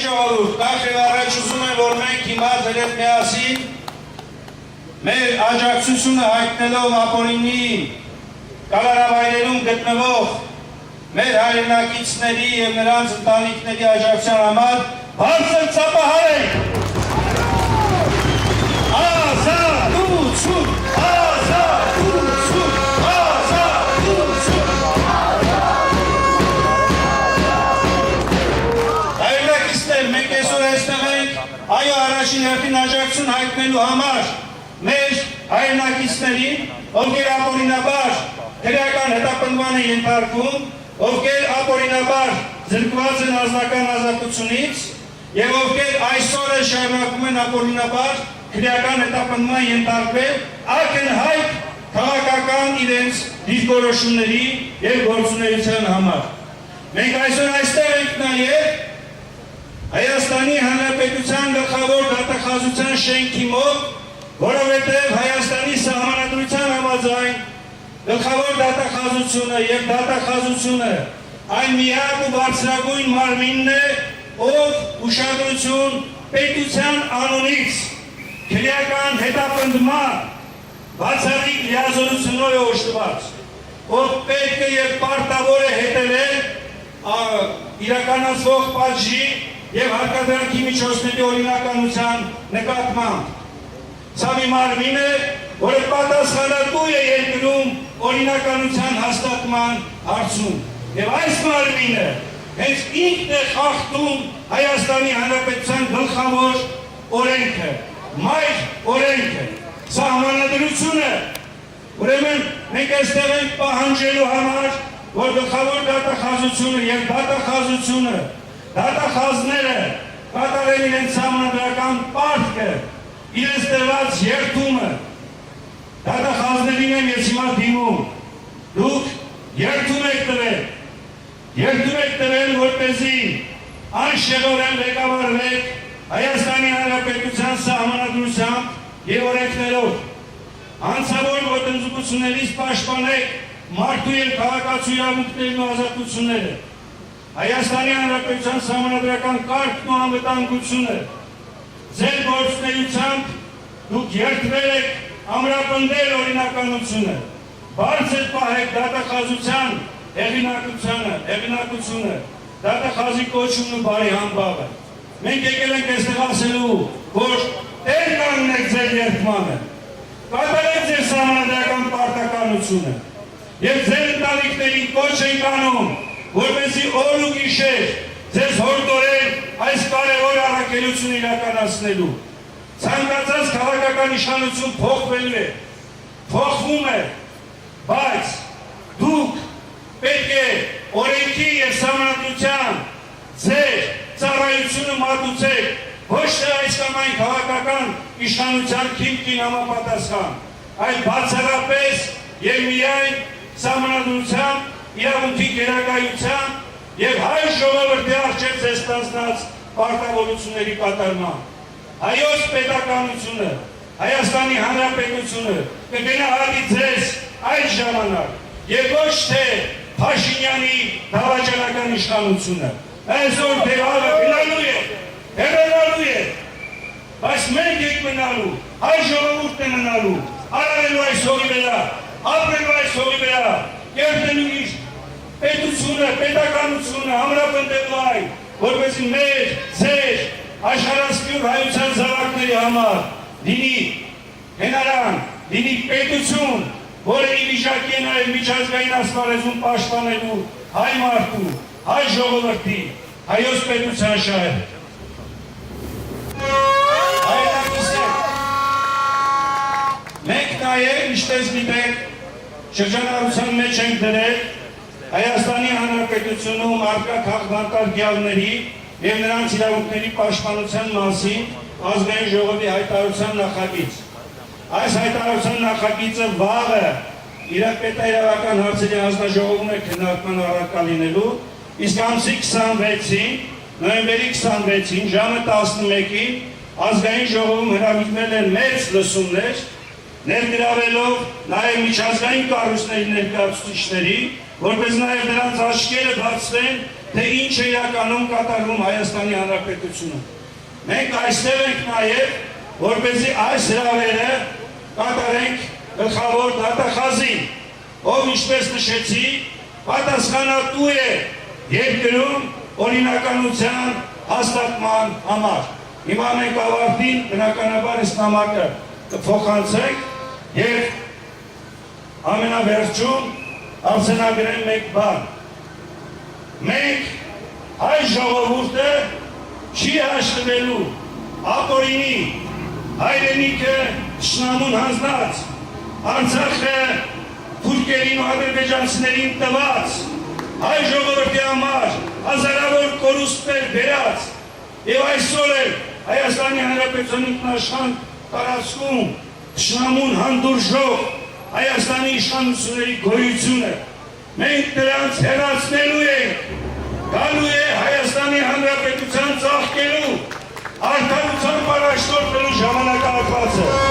ժողովուրդ, նախ եւ առաջ ուզում եմ, որ մենք հիմա ձեր միասին մեր աջակցությունը հայտնելով ապօրինի կալանավայրերում գտնվող մեր հայրենակիցների եւ նրանց ընտանիքների աջակցության համար բարձր ծափահարենք։ Ազատություն, ազատություն, ազատություն։ Հայրենակիցներ, մենք այսօր այստեղ ենք, այո, առաջին հերթին աջակցություն հայտնելու համար մեր հայրենակիցներին, ովքեր ապօրինաբար քրեական հետապնդման են ենթարկվում, ովքեր ապօրինաբար զրկված են անձնական ազատությունից եւ ովքեր այսօր շարունակում են ապօրինաբար քրեական հետապնդման ենթարկվել ակնհայտ քաղաքական իրենց դիրքորոշումների եւ գործունեության համար։ Մենք այսօր այստեղ ենք նաեւ Հայաստանի Հանրապետության գլխավոր դատախազության շենքի մոտ, որովհետեւ Հայաստանի սահմանադրության համաձայն գլխավոր դատախազությունը եւ դատախազությունը այն միակ ու բարձրագույն մարմինն է, ով ուշադրություն պետության անունից քրեական հետապնդման բացառիկ լիազորությունով է օժտված, ով պետք է եւ պարտավոր է հետևել իրականացվող պատժի եւ հարկադրանքի միջոցների օրինականության նկատմամբ։ Սա մի մարմին է, որը պատասխանատու է երկրում օրինականության հաստատման հարցում։ Եվ այս մարմինը հենց ինքն է խախտում Հայաստանի Հանրապետության գլխավոր օրենքը, մայր օրենքը, սահմանադրությունը։ Ուրեմն մենք այստեղ ենք պահանջելու համար, որ գլխավոր դատախազությունը եւ դատախազությունը, դատախազները կատարեն իրենց սահմանադրական պարտքը, իրենց տրված երդումը։ Դատախազներին եմ ես հիմա դիմում, դուք երդում եք տվել, որպեսզի անշեղորեն ղեկավարվեք Հայաստանի Հանրապետության սահմանադրությամբ եւ օրենքներով, հանցավոր ոտնձգություններից պաշտպանեք մարդու եւ քաղաքացու իրավունքներն ու ազատությունները, Հայաստանի Հանրապետության սահմանադրական կարգն ու անվտանգությունը, ձեր գործունեությամբ դուք երդվել եք ամրապնդել օրինականությունը, բարձր պահեք դատախազության հեղինակությունը, դատախազի կոչումն ու բարի համբավը։ Մենք եկել ենք այստեղ ասելու, որ տեր կանգնեք ձեր երդմանը, կատարեք ձեր սահմանադրական պարտականությունը եւ ձեր ընտանիքներին կոչ ենք անում, որպեսզի օր ու գիշեր ձեզ հորդորեն այս կարևոր առաքելությունը իրականացնելու։ Ցանկացած քաղաքական իշխանություն փոխվելու է, փոխվում է, բայց դուք պետք է օրենքի եւ սահմանադրության ձեր ծառայությունը մատուցեք, ոչ թե այս կամ այն քաղաքական իշխանության քիմքին համապատասխան, այլ բացառապես եւ միայն սահմանադրության, իրավունքի գերակայության եւ հայ ժողովրդի առջեւ ձեզ ստանձնած պարտավորությունների կատարման։ Հայոց պետականությունը, Հայաստանի Հանրապետությունը կգնա հանդի ձեզ այդ ժամանակ եւ ոչ թե Փաշինյանի դավաճանական իշխանությունը։ Այսօր դեղալը գնալու է, բայց մենք եք մնալու, հայ ժողովուրդն է մնալու, արարելու այս հողի վրա, ապրելու այս հողի վրա, կերտելու իր պետությունը, պետականությունը, ամրապնդելու այն, որպեսզի մեր, ձեր, աշխարհասփյուր հայության զավակների համար լինի հենարան, լինի պետություն, որը ի վիճակի է նաև միջազգային ասպարեզում պաշտպանելու հայ մարդու, հայ ժողովրդի, հայոց պետության շահերը։ Հայրենակիցներ, մենք նաև, ինչպես գիտեք, շրջանառության մեջ ենք դրել Հայաստանի Հանրապետությունում առկա քաղաքացիների եւ նրանց իրավունքների պաշտպանության մասին ազգային ժողովի հայտարարության նախագիծ։ Այս հայտարարության նախագիծը վաղը իրավապետական հարցերի հանձնաժողովում է քննարկման առարկա լինելու, իսկ ամսի 26-ին, նոյեմբերի 26-ին ժամը 11-ին ազգային ժողովում հրավիրվել են մեծ լսումներ, ներգրավելով նաև միջազգային կառույցների ներկայացուցիչների, որպես նաև նրանց աչքերը բացվեն թե ինչ է իրականում կատարվում Հայաստանի Հանրապետությունում։ Մենք այստեղ ենք նաև, որպեսզի այս հրավերը կատարենք գլխավոր դատախազին, ով ինչպես նշեցի, պատասխանատու է երկրում օրինականության հաստատման համար։ Հիմա մենք ավարտին բնականաբար այս նամակը կփոխանցենք եւ ամենավերջում արձանագրենք մեկ բան։ Մենք հայ ժողովուրդը չի հաշտվելու ապօրինի հայրենիքը թշնամուն հանձնած, Արցախը թուրքերին ու ադրբեջանցիներին տված, հայ ժողովրդի համար հազարավոր կորուստներ բերած եւ այսօր էլ Հայաստանի Հանրապետության ինքնաշխան տարածքում թշնամուն հանդուրժող Հայաստանի իշխանությունների գոյությունը մենք դրանց հեռացնելու ենք, գալու է Հայաստանի Հանրապետության ծաղկելու, արդարության առաջնորդելու ժամանակահատվածը։